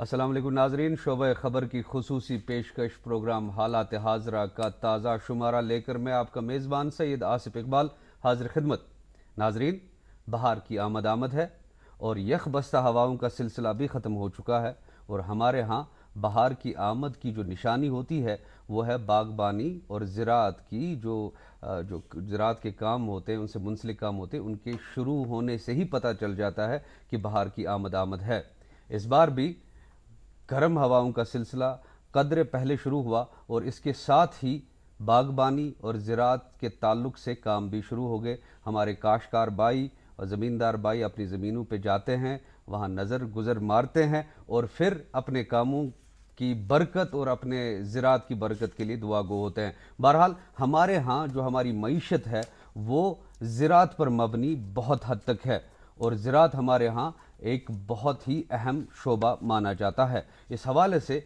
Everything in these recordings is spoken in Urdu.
السلام علیکم ناظرین، شعبہ خبر کی خصوصی پیشکش پروگرام حالات حاضرہ کا تازہ شمارہ لے کر میں آپ کا میزبان سید آصف اقبال حاضر خدمت۔ ناظرین، بہار کی آمد ہے اور یخ بستہ ہواؤں کا سلسلہ بھی ختم ہو چکا ہے، اور ہمارے ہاں بہار کی آمد کی جو نشانی ہوتی ہے وہ ہے باغبانی اور زراعت کی جو زراعت کے کام ہوتے ہیں، ان سے منسلک کام ہوتے ہیں، ان کے شروع ہونے سے ہی پتہ چل جاتا ہے کہ بہار کی آمد ہے۔ اس بار بھی گرم ہواؤں کا سلسلہ قدر پہلے شروع ہوا، اور اس کے ساتھ ہی باغبانی اور زراعت کے تعلق سے کام بھی شروع ہو گئے۔ ہمارے کاشتکار بھائی اور زمیندار بھائی اپنی زمینوں پہ جاتے ہیں، وہاں نظر گزر مارتے ہیں، اور پھر اپنے کاموں کی برکت اور اپنے زراعت کی برکت کے لیے دعا گو ہوتے ہیں۔ بہرحال ہمارے ہاں جو ہماری معیشت ہے وہ زراعت پر مبنی بہت حد تک ہے، اور زراعت ہمارے ہاں ایک بہت ہی اہم شعبہ مانا جاتا ہے۔ اس حوالے سے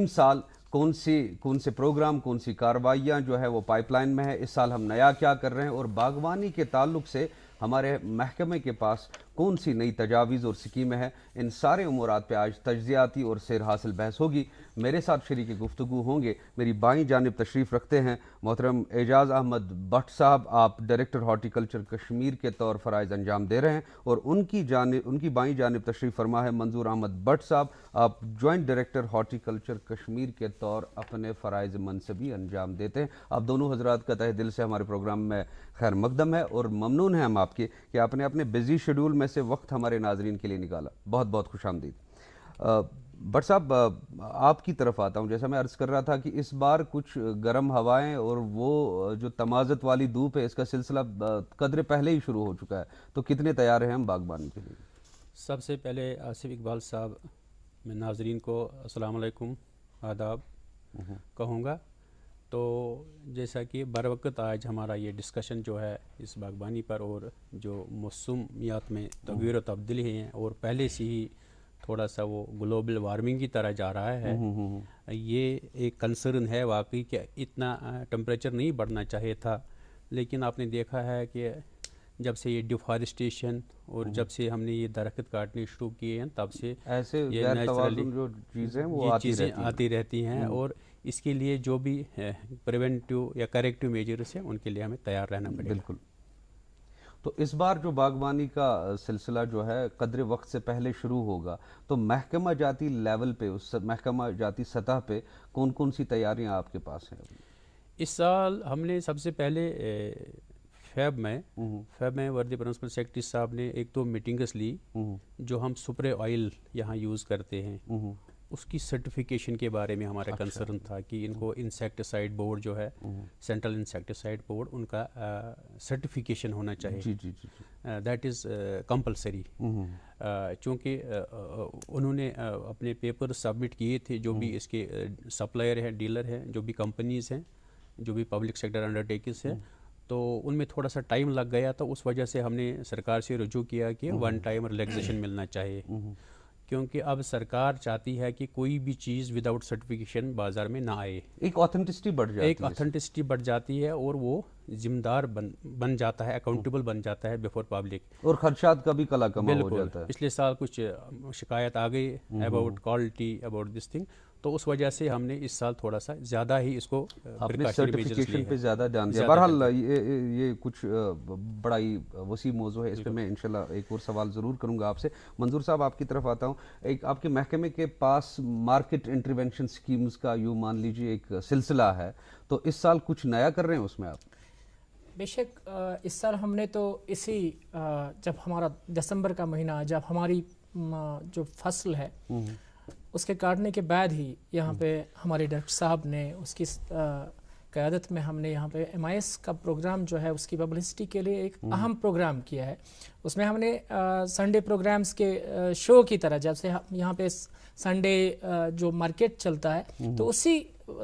سال کون سے پروگرام، کون سی کارروائیاں جو ہے وہ پائپ لائن میں ہے، اس سال ہم نیا کیا کر رہے ہیں، اور باغبانی کے تعلق سے ہمارے محکمے کے پاس کون سی نئی تجاویز اور سکیمیں ہیں، ان سارے امورات پہ آج تجزیاتی اور سیر حاصل بحث ہوگی۔ میرے ساتھ شریک گفتگو ہوں گے، میری بائیں جانب تشریف رکھتے ہیں محترم اعجاز احمد بٹ صاحب، آپ ڈائریکٹر ہارٹیکلچر کشمیر کے طور فرائض انجام دے رہے ہیں، اور ان کی بائیں جانب تشریف فرما ہے منظور احمد بٹ صاحب، آپ جوائنٹ ڈائریکٹر ہارٹیکلچر کشمیر کے طور اپنے فرائض منصبی انجام دیتے ہیں۔ آپ دونوں حضرات کا تہہ دل سے ہمارے پروگرام میں خیر مقدم ہے، اور ممنون ہیں ہم آپ کے کہ آپ نے اپنے بزی شیڈول میں سے وقت ہمارے ناظرین کے لیے نکالا۔ بہت بہت خوش آمدید۔ بٹ صاحب، آپ کی طرف آتا ہوں۔ جیسا میں عرض کر رہا تھا کہ اس بار کچھ گرم ہوائیں اور وہ جو تمازت والی دھوپ ہے، اس کا سلسلہ قدر پہلے ہی شروع ہو چکا ہے، تو کتنے تیار ہیں ہم باغبانی کے لیے؟ سب سے پہلے آصف اقبال صاحب، میں ناظرین کو السلام علیکم، آداب کہوں گا۔ تو جیسا کہ بر وقت آج ہمارا یہ ڈسکشن جو ہے اس باغبانی پر، اور جو موسمیات میں تغیر و تبدیلی ہیں، اور پہلے سے ہی تھوڑا سا وہ گلوبل وارمنگ کی طرح جا رہا ہے، یہ ایک کنسرن ہے واقعی کہ اتنا ٹمپریچر نہیں بڑھنا چاہیے تھا۔ لیکن آپ نے دیکھا ہے کہ جب سے یہ ڈیفارسٹیشن اور جب سے ہم نے یہ درخت کاٹنے شروع کیے ہیں، تب سے ایسے یہ غیر نیچرلی توازن جو چیزیں وہ یہ چیزیں آتی رہتی ہیں، اور اس کے لیے جو بھی پریونٹیو یا کریکٹیو میجرز ہیں ان کے لیے ہمیں تیار رہنا پڑے گا۔ بالکل۔ تو اس بار جو باغبانی کا سلسلہ جو ہے قدر وقت سے پہلے شروع ہوگا، تو محکمہ جاتی لیول پہ، اس محکمہ جاتی سطح پہ کون کون سی تیاریاں آپ کے پاس ہیں؟ اس سال ہم نے سب سے پہلے فیب میں وردی پرنسپل سیکرٹری صاحب نے ایک دو میٹنگز لی، جو ہم سپرے آئل یہاں یوز کرتے ہیں اس کی سرٹیفیکیشن کے بارے میں ہمارا کنسرن تھا کہ ان کو انسیکٹیسائڈ بورڈ جو ہے سینٹرل انسیکٹیسائڈ بورڈ، ان کا سرٹیفیکیشن ہونا چاہیے، دیٹ از کمپلسری۔ چونکہ انہوں نے اپنے پیپر سبمٹ کیے تھے، جو بھی اس کے سپلائر ہیں، ڈیلر ہیں، جو بھی کمپنیز ہیں، جو بھی پبلک سیکٹر انڈرٹیکنگز ہیں، تو ان میں تھوڑا سا ٹائم لگ گیا، تو اس وجہ سے ہم نے سرکار سے رجوع کیا کہ ون ٹائم ریلیکسیشن ملنا چاہیے، کیونکہ اب سرکار چاہتی ہے کہ کوئی بھی چیز وداؤٹ سرٹیفکیشن بازار میں نہ آئے، ایک آتھینٹسٹی بڑھ جاتی ہے، اور وہ ذمہ دار بن جاتا ہے، اکاؤنٹیبل بن جاتا ہے بیفور پبلک، اور خدشات کا بھی کلا کما ہو جاتا ہے۔ پچھلے سال کچھ شکایت آ گئی about quality, about this thing, تو اس وجہ سے ہم نے اس سال تھوڑا سا زیادہ ہی اس کو اپنے سرٹیفیکیشن پہ زیادہ دھیان دیا۔ بہرحال یہ کچھ بڑا ہی وسیع موضوع ہے، اس پہ میں انشاءاللہ ایک اور سوال ضرور کروں گا آپ سے۔ منظور صاحب، آپ کی طرف آتا ہوں۔ ایک آپ کے محکمے کے پاس مارکیٹ انٹرونشن سکیمز کا یوں مان لیجیے ایک سلسلہ ہے، تو اس سال کچھ نیا کر رہے ہیں اس میں آپ؟ بے شک، اس سال ہم نے تو جب ہمارا دسمبر کا مہینہ، جب ہماری جو فصل ہے اس کے کاٹنے کے بعد ہی یہاں پہ ہمارے ڈاکٹر صاحب نے اس کی قیادت میں ہم نے یہاں پہ MIS کا پروگرام جو ہے اس کی پبلسٹی کے لیے ایک اہم پروگرام کیا ہے۔ اس میں ہم نے سنڈے پروگرامز کے شو کی طرح، جب سے یہاں پہ سنڈے جو مارکیٹ چلتا ہے، تو اسی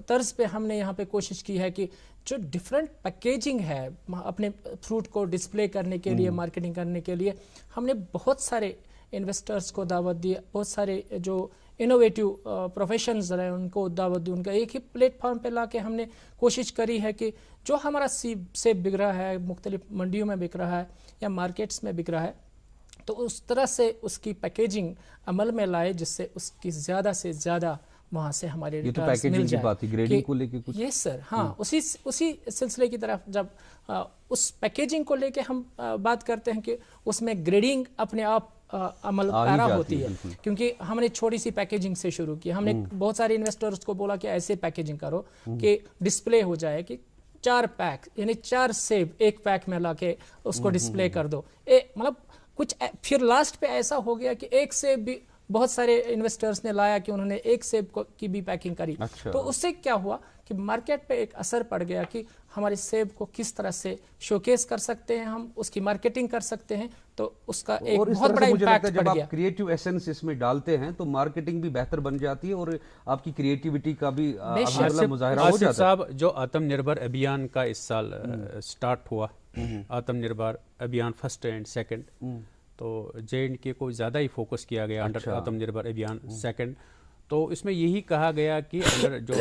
طرز پہ ہم نے یہاں پہ کوشش کی ہے کہ جو ڈیفرنٹ پیکیجنگ ہے اپنے فروٹ کو ڈسپلے کرنے کے لیے، مارکیٹنگ کرنے کے لیے، ہم نے بہت سارے انویسٹرز کو دعوت دی، بہت سارے جو انوویٹیو پروفیشنز ہیں ان کو دعوت دی، ان کا ایک ہی پلیٹ فارم پہ لا کے ہم نے کوشش کری ہے کہ جو ہمارا سیب بک رہا ہے، مختلف منڈیوں میں بک رہا ہے یا مارکیٹس میں بک رہا ہے، تو اس طرح سے اس کی پیکیجنگ عمل میں لائے جس سے اس کی زیادہ سے زیادہ وہاں سے ہمارے یہ تو ریٹرنز مل پیکیجنگ کی جائے. بات تھی، گریڈنگ کو لے کے کچھ. یس سر، ہاں اسی سلسلے کی طرف جب اس پیکیجنگ کو لے کے ہم بات کرتے ہیں کہ اس میں گریڈنگ اپنے آپ عمل پیرا ہوتی ہے، کیونکہ ہم نے چھوٹی سی پیکیجنگ سے شروع کی. ہم نے بہت سارے انویسٹرز کو بولا کہ ایسے پیکیجنگ کرو کہ ڈسپلے ہو جائے کہ 4 پیک یعنی 4 سیب ایک پیک میں لا کے اس کو ڈسپلے کر دو. مطلب کچھ پھر لاسٹ پہ ایسا ہو گیا کہ ایک سیب بھی بہت سارے انویسٹرز نے لایا کہ انہوں نے ایک سیب کی بھی پیکنگ کری. تو اس سے کیا ہوا کہ مارکیٹ پہ ایک اثر پڑ گیا کہ ہمارے سیب کو کس طرح سے شوکیس کر سکتے ہیں، ہم اس کی مارکیٹنگ کر سکتے ہیں. تو اس کا ایک بہت بڑا امپیکٹ پڑ گیا. جب آپ کریٹیو ایسنس اس میں ڈالتے ہیں تو مارکیٹنگ بھی بہتر بن جاتی ہے اور آپ کی کریٹیوٹی کا بھی مظاہرہ ہو جاتا ہے. صاحب جو آتم نربھر ابھیان کا اس سال سٹارٹ ہوا، آتم نربھر ابھیان فرسٹ اینڈ سیکنڈ، تو JNK کو زیادہ ہی فوکس کیا گیا انڈر آتم نربھر ابھیان سیکنڈ. تو اس میں یہی کہا گیا کہ اگر جو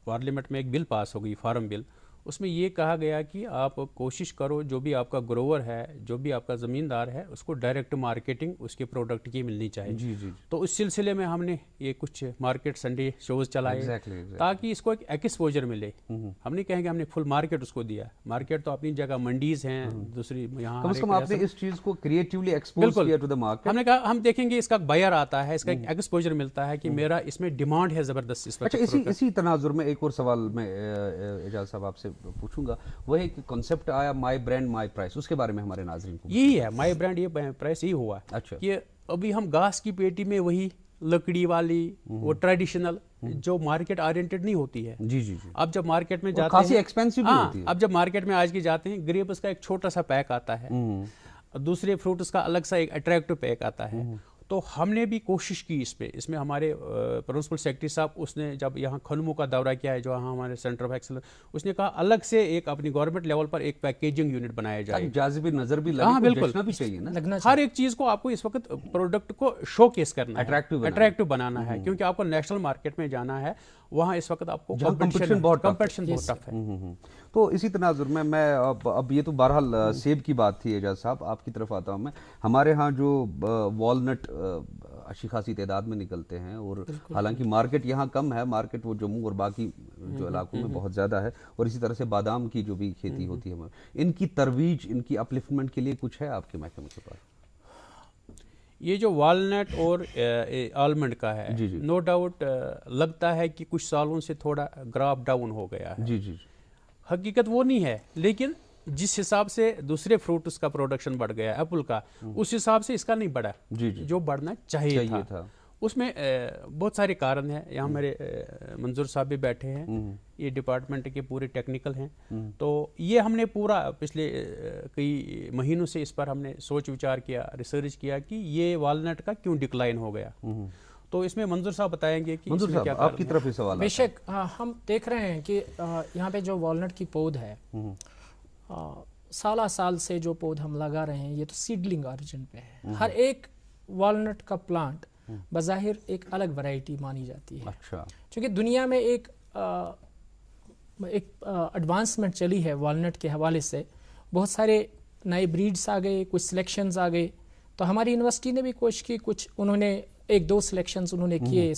پارلیمنٹ میں ایک بل پاس ہو گئی فارم بل، اس میں یہ کہا گیا کہ آپ کوشش کرو جو بھی آپ کا گروور ہے، جو بھی آپ کا زمیندار ہے، اس کو ڈائریکٹ مارکیٹنگ اس کے پروڈکٹ کی ملنی چاہیے. تو اس سلسلے میں ہم نے یہ کچھ مارکیٹ سنڈے شوز چلائے تاکہ اس کو ایک ایکسپوجر ملے. ہم نہیں کہیں گے ہم نے فل مارکیٹ اس کو دیا، مارکیٹ تو اپنی جگہ منڈیز ہیں، دوسری یہاں کم از کم آپ نے اس چیز کو کریٹیولی ایکسپوز کیا ٹو دی مارکیٹ. ہم نے کہا ہم دیکھیں گے اس کا بائر آتا ہے، اس کا ایک ایکسپوجر ملتا ہے کہ میرا اس میں ڈیمانڈ ہے زبردست اس وقت. اچھا، اسی تناظر میں ایک اور سوال میں اعجاز صاحب آپ سے پوچھوں گا. وہ ایک کنسپٹ آیا مائی برانڈ مائی پرائس، اس کے بارے میں ہمارے ناظرین کو. یہی ہے مائی برانڈ یہ پرائس ہی ہوا کہ ابھی ہم گاس کی پیٹی میں وہی لکڑی والی وہ ٹریڈیشنل جو مارکیٹ اورینٹڈ نہیں ہوتی ہے. جی. اب جب مارکیٹ میں جاتے کافی ایکسپینسو بھی ہوتی ہے. اب جب مارکیٹ میں آج کی جاتے ہیں، گریپس کا ایک چھوٹا سا پیک آتا ہے، دوسرے فروٹس کا الگ سا ایک اٹریکٹو پیک آتا ہے. تو ہم نے بھی کوشش کی اس میں ہمارے پرنسپل سیکرٹری صاحب اس نے جب یہاں کھنمو کا دورہ کیا ہے جو یہاں ہمارے سینٹر آف ایکسلنس، اس نے کہا الگ سے ایک اپنی گورنمنٹ لیول پر ایک پیکیجنگ یونٹ بنایا جائے. جاذب نظر بھی لگے، بالکل بھی چاہیے نا. ہر ایک چیز کو آپ کو اس وقت پروڈکٹ کو شو کیس کرنا ہے، اٹریکٹیو بنانا ہے، کیونکہ آپ کو نیشنل مارکیٹ میں جانا ہے، وہاں اس وقت آپ کو کمپٹیشن بہت ٹف ہے. تو اسی تناظر میں اب یہ تو بہرحال سیب کی بات تھی. اعجاز صاحب آپ کی طرف آتا ہوں میں. ہمارے ہاں جو والنٹ اچھی خاصی تعداد میں نکلتے ہیں، اور حالانکہ مارکیٹ یہاں کم ہے، مارکیٹ وہ جموں اور باقی جو علاقوں میں بہت زیادہ ہے. اور اسی طرح سے بادام کی جو بھی کھیتی ہوتی ہے، ان کی ترویج، ان کی اپلفٹمنٹ کے لیے کچھ ہے آپ کے محکمے کے پاس؟ یہ جو والنٹ اور آلمنڈ کا ہے، نو ڈاؤٹ لگتا ہے کہ کچھ سالوں سے تھوڑا گراف ڈاؤن ہو گیا ہے. جی. حقیقت وہ نہیں ہے، لیکن جس حساب سے دوسرے فروٹس کا پروڈکشن بڑھ گیا ایپل کا، اس حساب سے اس کا نہیں بڑھا جو بڑھنا چاہیے تھا. اس میں بہت سارے کارن ہیں. یہاں میرے منظور صاحب بھی بیٹھے ہیں، یہ ڈپارٹمنٹ کے پورے ٹیکنیکل ہیں. تو یہ ہم نے پورا پچھلے کئی مہینوں سے اس پر ہم نے سوچ وچار کیا، ریسرچ کیا کہ یہ والنٹ کا کیوں ڈکلائن ہو گیا. تو اس میں منظور صاحب بتائیں گے کہ منظور صاحب آپ کی طرف سے سوال. بے شک ہم دیکھ رہے ہیں کہ یہاں پہ جو والنٹ کی پود ہے، سالہ سال سے جو پود ہم لگا رہے ہیں، یہ تو سیڈلنگ اوریجن پہ ہے. ہر ایک والنٹ کا پلانٹ بظاہر ایک الگ ورائٹی مانی جاتی ہے. چونکہ دنیا میں ایک ایڈوانسمنٹ چلی ہے والنٹ کے حوالے سے، بہت سارے نئے بریڈز آ گئے، کچھ سلیکشنز آ گئے. تو ہماری یونیورسٹی نے بھی کوشش کی، کچھ انہوں نے 1-2 سلیکشنز انہوں نے کیے،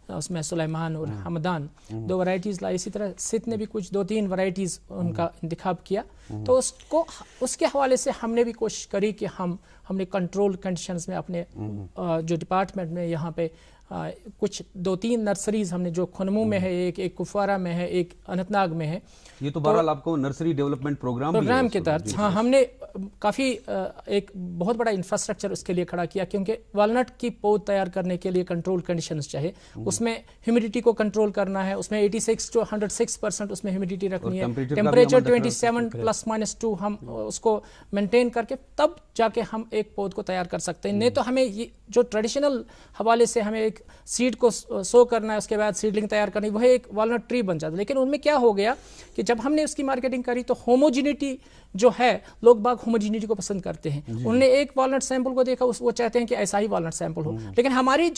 اس میں سلیمان اور حمدان 2 ورائٹیز لائی. اسی طرح سندھ نے بھی کچھ 2-3 ورائٹیز ان کا انتخاب کیا. تو اس کے حوالے سے ہم نے بھی کوشش کری کہ ہم نے کنٹرول کنڈیشنز میں اپنے جو ڈپارٹمنٹ میں یہاں پہ کچھ 2-3 نرسریز ہم نے، جو کھنمو میں ہے ایک کپوارہ میں ہے، ایک اننت ناگ میں ہے. یہ تو بہرحال آپ کو نرسری ڈیولپمنٹ پروگرام کے تحت ہم نے کافی ایک بہت بڑا انفراسٹرکچر اس کے لیے کھڑا کیا، کیونکہ والنٹ کی پود تیار کرنے کے لیے کنٹرول کنڈیشنز چاہیے. اس میں ہیومیڈیٹی کو کنٹرول کرنا ہے، اس میں 86 to 106% اس میں ہیومیڈیٹی رکھنی ہے، ٹیمپریچر 27±2 ہم اس کو مینٹین کر کے تب جا کے ہم ایک پود کو تیار کر سکتے ہیں. نہیں تو ہمیں یہ جو ٹریڈیشنل حوالے سے ہمیں ایک سیڈ کو سو کرنا ہے، اس کے بعد سیڈلنگ تیار کرنی، وہ ایک والنٹ ٹری بن جاتا ہے. لیکن ان میں کیا ہو گیا کہ جب ہم نے اس کی مارکیٹنگ کری تو ہوموجینٹی جو ہے، لوگ باغ ہوموجینٹی کو پسند کرتے ہیں. انہوں نے ایک والنٹ سیمپل کو دیکھا، وہ چاہتے ہیں کہ ایسا ہی والنٹ سیمپل ہو. لیکن ہماری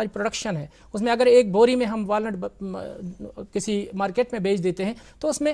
پروڈکشن ہے، اس میں اگر ایک بوری میں ہم والنٹ کسی مارکیٹ میں بیچ دیتے ہیں تو اس میں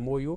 MOU,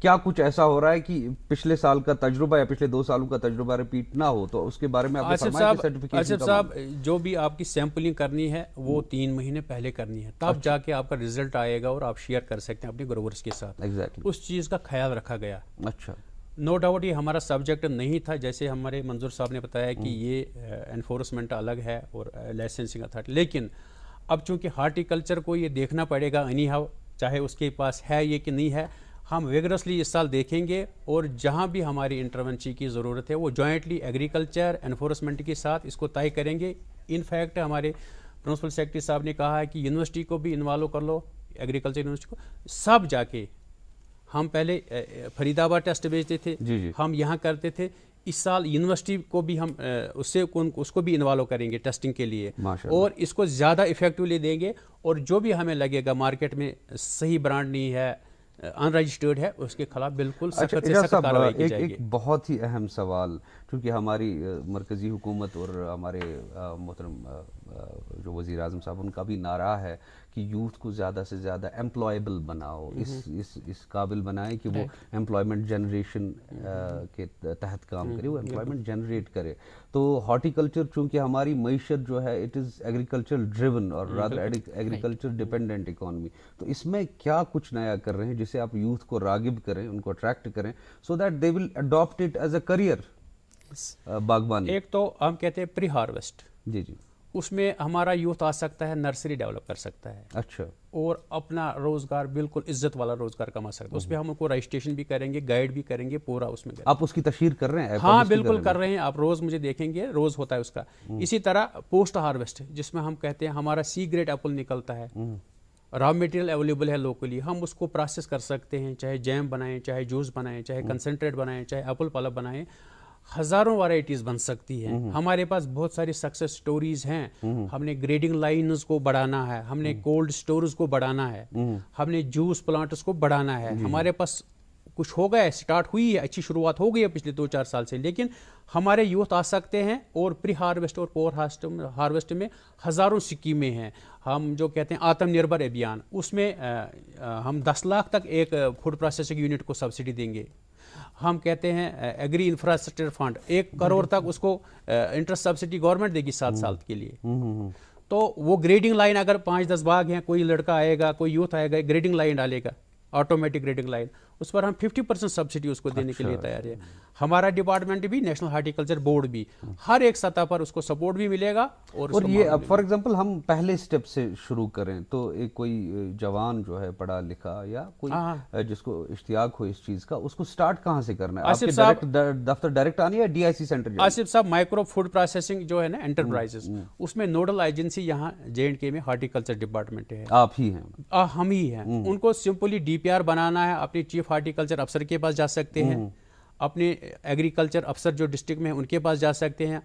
کیا کچھ ایسا ہو رہا ہے کہ پچھلے سال کا تجربہ یا پچھلے 2 سالوں کا تجربہ ریپیٹ نہ ہو؟ تو اس کے بارے میں آپ نے فرمایا کہ سرٹیفکیشن آصف صاحب جو بھی آپ کی سیمپلنگ کرنی ہے وہ 3 مہینے پہلے کرنی ہے، تب جا کے آپ کا رزلٹ آئے گا اور آپ شیئر کر سکتے ہیں اپنے گروورس کے ساتھ. اس چیز کا خیال رکھا گیا. اچھا، نو ڈاؤٹ یہ ہمارا سبجیکٹ نہیں تھا، جیسے ہمارے منظور صاحب نے بتایا کہ یہ انفورسمنٹ الگ ہے اور لائسنسنگ اتھارٹی، لیکن اب چونکہ ہارٹیکلچر کو یہ دیکھنا پڑے گا اینی ہاؤ، چاہے اس کے پاس ہے یہ کہ نہیں ہے. ہم ویگرسلی اس سال دیکھیں گے اور جہاں بھی ہماری انٹرونشن کی ضرورت ہے وہ جوائنٹلی ایگریکلچر انفورسمنٹ کے ساتھ اس کو طے کریں گے. ان فیکٹ ہمارے پرنسپل سیکرٹری صاحب نے کہا ہے کہ یونیورسٹی کو بھی انوالو کر لو، ایگریکلچر یونیورسٹی کو، سب جا کے. ہم پہلے فرید آباد ٹیسٹ بھیجتے تھے، ہم یہاں کرتے تھے. اس سال یونیورسٹی کو بھی ہم اس کو بھی انوالو کریں گے ٹیسٹنگ کے لیے اور اس کو زیادہ افیکٹولی دیں گے. اور جو بھی ہمیں لگے گا مارکیٹ میں صحیح برانڈ نہیں ہے، ان رجسٹرڈ ہے، اس کے خلاف بالکل سخت سے سخت کارروائی کی جائے گی. ایک بہت ہی اہم سوال، چونکہ ہماری مرکزی حکومت اور ہمارے محترم جو وزیر اعظم صاحب، ان کا بھی نعرہ ہے کہ یوتھ کو زیادہ سے زیادہ امپلائیبل بناؤ، اس قابل بنائیں کہ وہ امپلائمنٹ جنریشن کے تحت کام کرے، وہ امپلائمنٹ جنریٹ کرے. تو ہارٹیکلچر چونکہ ہماری معیشت جو ہے اٹ از ایگریکلچر ڈریون اور رادر ایگریکلچر ڈیپینڈنٹ اکانومی، تو اس میں کیا کچھ نیا کر رہے ہیں جسے آپ یوتھ کو راغب کریں، ان کو اٹریکٹ کریں so that they will adapt it as a career باغبانی؟ ایک تو ہم کہتے ہیں پری ہارویسٹ، جی، اس میں ہمارا یوتھ آ سکتا ہے، نرسری ڈیولپ کر سکتا ہے. اچھا. اور اپنا روزگار بالکل عزت والا روزگار کما سکتا ہے. اس پہ ہم ان کو رجسٹریشن بھی کریں گے، گائیڈ بھی کریں گے، پورا اس میں. آپ اس کی تشہیر کر رہے ہیں؟ ہاں بالکل کر رہے ہیں. آپ روز مجھے دیکھیں گے، روز ہوتا ہے اس کا. اسی طرح پوسٹ ہارویسٹ، جس میں ہم کہتے ہیں ہمارا سی گریڈ ایپل نکلتا ہے، را مٹیریل اویلیبل ہے لوکلی، ہم اس کو پروسیس کر سکتے ہیں، چاہے جیم بنائیں، چاہے جوس بنائیں، چاہے کنسنٹریٹ بنائیں، چاہے ایپل پلپ بنائیں. ہزاروں ویرائٹیز بن سکتی ہیں. ہمارے پاس بہت ساری سکسیس سٹوریز ہیں. ہم نے گریڈنگ لائنز کو بڑھانا ہے، ہم نے کولڈ سٹورز کو بڑھانا ہے، ہم نے جوس پلانٹس کو بڑھانا ہے. ہمارے پاس کچھ ہو گیا ہے، اسٹارٹ ہوئی ہے، اچھی شروعات ہو گئی ہے پچھلے 2-4 سال سے. لیکن ہمارے یوتھ آ سکتے ہیں اور پری ہارویسٹ اور پور ہارویسٹ میں ہزاروں اسکیمیں ہیں. ہم جو کہتے ہیں آتم نربھر ابھیان، اس میں ہم 10 لاکھ تک ایک فوڈ پروسیسنگ یونٹ کو سبسڈی دیں گے. ہم کہتے ہیں ایگری انفراسٹرکچر فنڈ 1 کروڑ تک اس کو انٹرسٹ سبسڈی گورنمنٹ دے گی 7 سال کے لیے. تو وہ گریڈنگ لائن اگر 5-10 باغ ہیں، کوئی لڑکا آئے گا، کوئی یوتھ آئے گا، گریڈنگ لائن ڈالے گا، آٹومیٹک گریڈنگ لائن، اس پر ہم 50% سبسڈی اس کو دینے کے لیے تیار ہے. ہمارا ڈپارٹمنٹ بھی، نیشنل ہارٹیکلچر بورڈ بھی، ہر ایک سطح پر اس کو سپورٹ بھی ملے گا. اور یہ اب فار ایگزامپل ہم پہلے سٹیپ سے شروع کریں تو ایک کوئی جوان جو ہے پڑھا لکھا یا کوئی جس کو اشتیاق ہو اس چیز کا، اس کو سٹارٹ کہاں سے کرنا ہے؟ آپ کے دفتر ڈائریکٹ آنی ہے، DIC سینٹر؟ آصف صاحب، مائکرو فوڈ پروسیسنگ جو ہے نا انٹرپرائزز، اس میں نوڈل ایجنسی یہاں JNK میں ہارٹیکلچر ڈپارٹمنٹ ہے. آپ ہی ہیں؟ ہم ہی ہیں. ان کو سمپلی DPR بنانا ہے، اپنے چیف ہارٹیکلچر افسر کے پاس جا سکتے ہیں، اپنے ایگریکلچر افسر جو ڈسٹرکٹ میں ہیں ان کے پاس جا سکتے ہیں،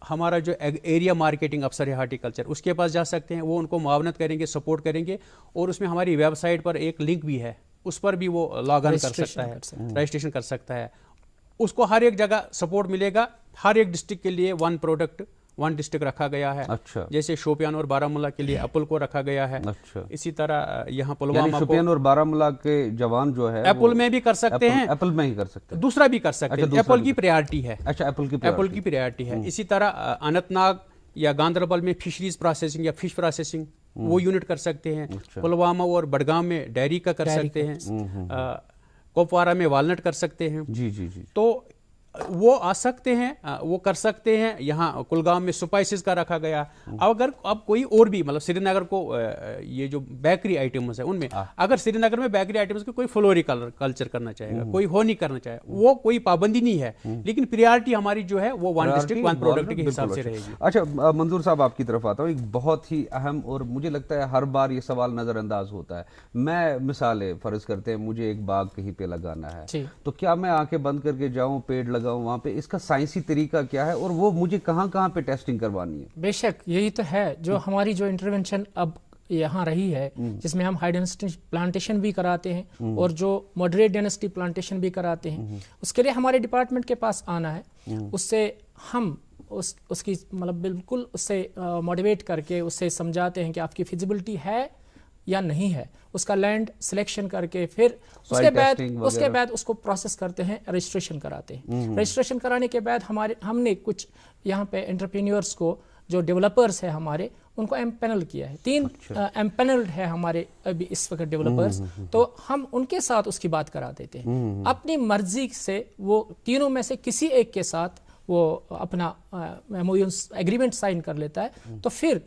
ہمارا جو ایریا مارکیٹنگ افسر ہے ہارٹیکلچر اس کے پاس جا سکتے ہیں. وہ ان کو معاونت کریں گے، سپورٹ کریں گے. اور اس میں ہماری ویب سائٹ پر ایک لنک بھی ہے، اس پر بھی وہ لاگ ان کر سکتا ہے، رجسٹریشن کر سکتا ہے. اس کو ہر ایک جگہ سپورٹ ملے گا. ہر ایک ڈسٹرکٹ کے لیے 1 پروڈکٹ 1 ڈسٹرکٹ رکھا گیا ہے. جیسے شوپیان اور بارامولہ کے لیے ایپل کو رکھا گیا ہے. اسی طرح یہاں پلوامہ، شوپیان اور بارامولہ کے جوان جو ہے ایپل میں بھی کر سکتے ہیں، ایپل میں ہی کر سکتے ہیں، دوسرا بھی کر سکتے ہیں. ایپل کی پریارٹی ہے. اچھا، ایپل کی پریارٹی ہے. اسی طرح اننت ناگ یا گاندربل میں فشریز پروسیسنگ یا فش پروسیسنگ وہ یونٹ کر سکتے ہیں. پلوامہ اور بڈگام میں ڈیری کا کر سکتے ہیں. کوپوارہ میں والنٹ کر سکتے ہیں. جی. تو وہ آ سکتے ہیں، وہ کر سکتے ہیں. یہاں کلگام میں سپائسز کا رکھا گیا. اگر اب کوئی اور بھی مطلب سری نگر کو یہ جو بیکری آئٹمز ہیں ان میں، اگر سری نگر میں بیکری آئٹمز کو کوئی فلوری کلچر کرنا چاہے گا، کوئی ہونی کرنا چاہے، وہ کوئی پابندی نہیں ہے. لیکن پریارٹی ہماری جو ہے وہ 1 ڈسٹرکٹ 1 پروڈکٹ کے حساب سے رہے گی. اچھا منظور صاحب، آپ کی طرف آتا ہوں. ایک بہت ہی اہم اور مجھے لگتا ہے ہر بار یہ سوال نظر انداز ہوتا ہے. میں مثالیں فرض کرتے ہیں مجھے ایک باغ کہیں پہ لگانا ہے، تو کیا میں آنکھیں بند کر کے جاؤں، پیڑ لگاؤں وہاں پہ؟ اس کا سائنسی طریقہ کیا ہے اور وہ مجھے کہاں پہ ٹیسٹنگ کروانی ہے؟ بے شک یہی تو ہے جو ہماری جو انٹرونشن اب یہاں رہی ہے، جس میں ہم ہائی ڈینسٹی پلانٹیشن بھی کراتے ہیں اور جو ماڈریٹ ڈینسٹی پلانٹیشن بھی کراتے ہیں. اس کے لیے ہمارے ڈپارٹمنٹ کے پاس آنا ہے. اس سے ہم اس کی مطلب بالکل اس سے موٹیویٹ کر کے اس سے سمجھاتے ہیں کہ آپ کی فیزیبلٹی ہے یا نہیں ہے، اس کا لینڈ سلیکشن کر کے پھر اس کے بعد اس کو پروسیس کرتے ہیں، رجسٹریشن کراتے ہیں۔ رجسٹریشن کرانے کے بعد ہم نے کچھ یہاں پہ انٹرپرینیورس کو جو ڈیولپرز ہیں ہمارے، ان کو ایمپینل کیا ہے، 3 ایمپینلڈ ہے ہمارے ابھی اس وقت ڈیولپرز، تو ہم ان کے ساتھ اس کی بات کرا دیتے ہیں اپنی مرضی سے۔ وہ تینوں میں سے کسی ایک کے ساتھ وہ اپنا ایگریمنٹ سائن کر لیتا ہے، تو پھر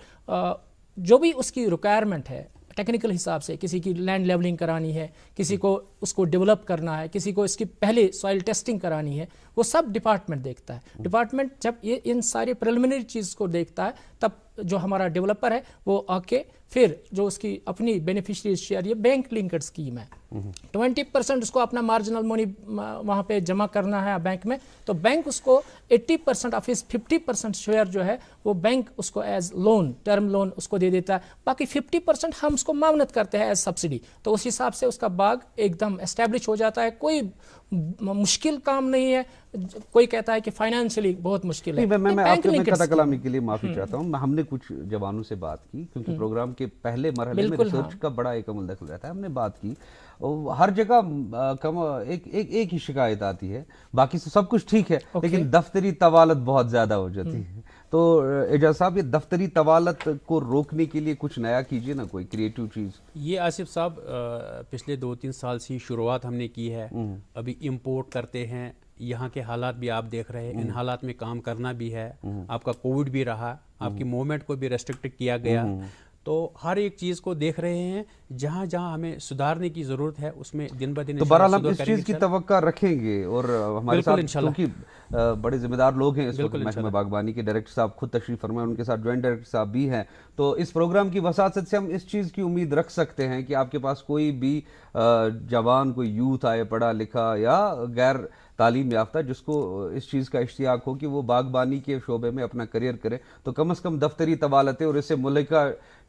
جو بھی اس کی ریکوائرمنٹ ہے ٹیکنیکل حساب سے، کسی کی لینڈ لیولنگ کرانی ہے، کسی کو اس کو ڈیولپ کرنا ہے، کسی کو اس کی پہلے سوائل ٹیسٹنگ کرانی ہے، وہ سب ڈپارٹمنٹ دیکھتا ہے۔ ڈپارٹمنٹ جب یہ ان ساری پریلیمنری چیز کو دیکھتا ہے، تب جو ہمارا ڈیولپر ہے وہ آ کے پھر جو اس کی اپنی بینیفیشری شیئر، یہ بینک لنکڈ اسکیم ہے، 20% اس کو اپنا مارجنل منی وہاں پہ جمع کرنا ہے بینک میں، تو بینک اس کو 80% آف اس 50% شیئر جو ہے وہ بینک اس کو ایز لون، ٹرم لون اس کو دے دیتا ہے، باقی 50% ہم اس کو معاونت کرتے ہیں ایز سبسڈی۔ تو اس حساب سے اس کا باغ ایک دم اسٹیبلش ہو جاتا ہے، کوئی مشکل کام نہیں ہے۔ کوئی کہتا ہے کہ فائنینشلی بہت مشکل ہے، میں آپ کے خطا کلامی کے لیے معافی چاہتا ہوں، ہم نے کچھ جوانوں سے بات کی کیونکہ پروگرام کے پہلے مرحلے میں ریسرچ کا بڑا ایک عمل دخل رہتا ہے، ہم نے بات کی، ہر جگہ ایک ہی شکایت آتی ہے، باقی سب کچھ ٹھیک ہے، لیکن دفتری طوالت بہت زیادہ ہو جاتی ہے۔ تو اعجاز صاحب، یہ دفتری طوالت کو روکنے کے لیے کچھ نیا کیجئے نا، کوئی کریٹو چیز۔ یہ آصف صاحب پچھلے 2-3 سال سے شروعات ہم نے کی ہے، ابھی امپورٹ کرتے ہیں، یہاں کے حالات بھی آپ دیکھ رہے ہیں، ان حالات میں کام کرنا بھی ہے، آپ کا کووڈ بھی رہا، آپ کی موومنٹ کو بھی ریسٹرکٹ کیا گیا، تو ہر ایک چیز کو دیکھ رہے ہیں، جہاں جہاں ہمیں سدھارنے کی ضرورت ہے اس میں دن بہ دن تو بہرحال ہم اس چیز کی توقع رکھیں گے، اور ہمارے ساتھ کیونکہ بڑے ذمہ دار لوگ ہیں اس وقت، محکمہ باغبانی کے ڈائریکٹر صاحب خود تشریف فرمائے، ان کے ساتھ جوائنٹ ڈائریکٹر صاحب بھی ہیں، تو اس پروگرام کی وساطت سے ہم اس چیز کی امید رکھ سکتے ہیں کہ آپ کے پاس کوئی بھی جوان، کوئی یوتھ آئے پڑھا لکھا یا غیر تعلیم یافتہ، جس کو اس چیز کا اشتیاق ہو کہ وہ باغبانی کے شعبے میں اپنا کریئر کرے، تو کم از کم دفتری طوالتیں اور اس سے ملکہ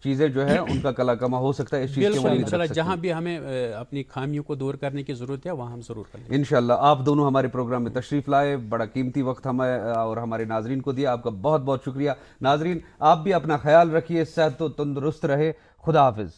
چیزیں جو ہیں ان کا کلا کما ہو سکتا ہے، اس چیز کے امید رکھ سکتے ہیں۔ جہاں بھی ہمیں اپنی خامیوں کو دور کرنے کی ضرورت ہے وہاں ہم ضرور کریں گے انشاءاللہ۔ آپ دونوں ہمارے پروگرام میں تشریف لائے، بڑا قیمتی وقت ہمیں اور ہمارے ناظرین کو دیا، آپ کا بہت بہت شکریہ۔ ناظرین، آپ بھی اپنا خیال رکھیے، صحت و تندرست رہے، خدا حافظ۔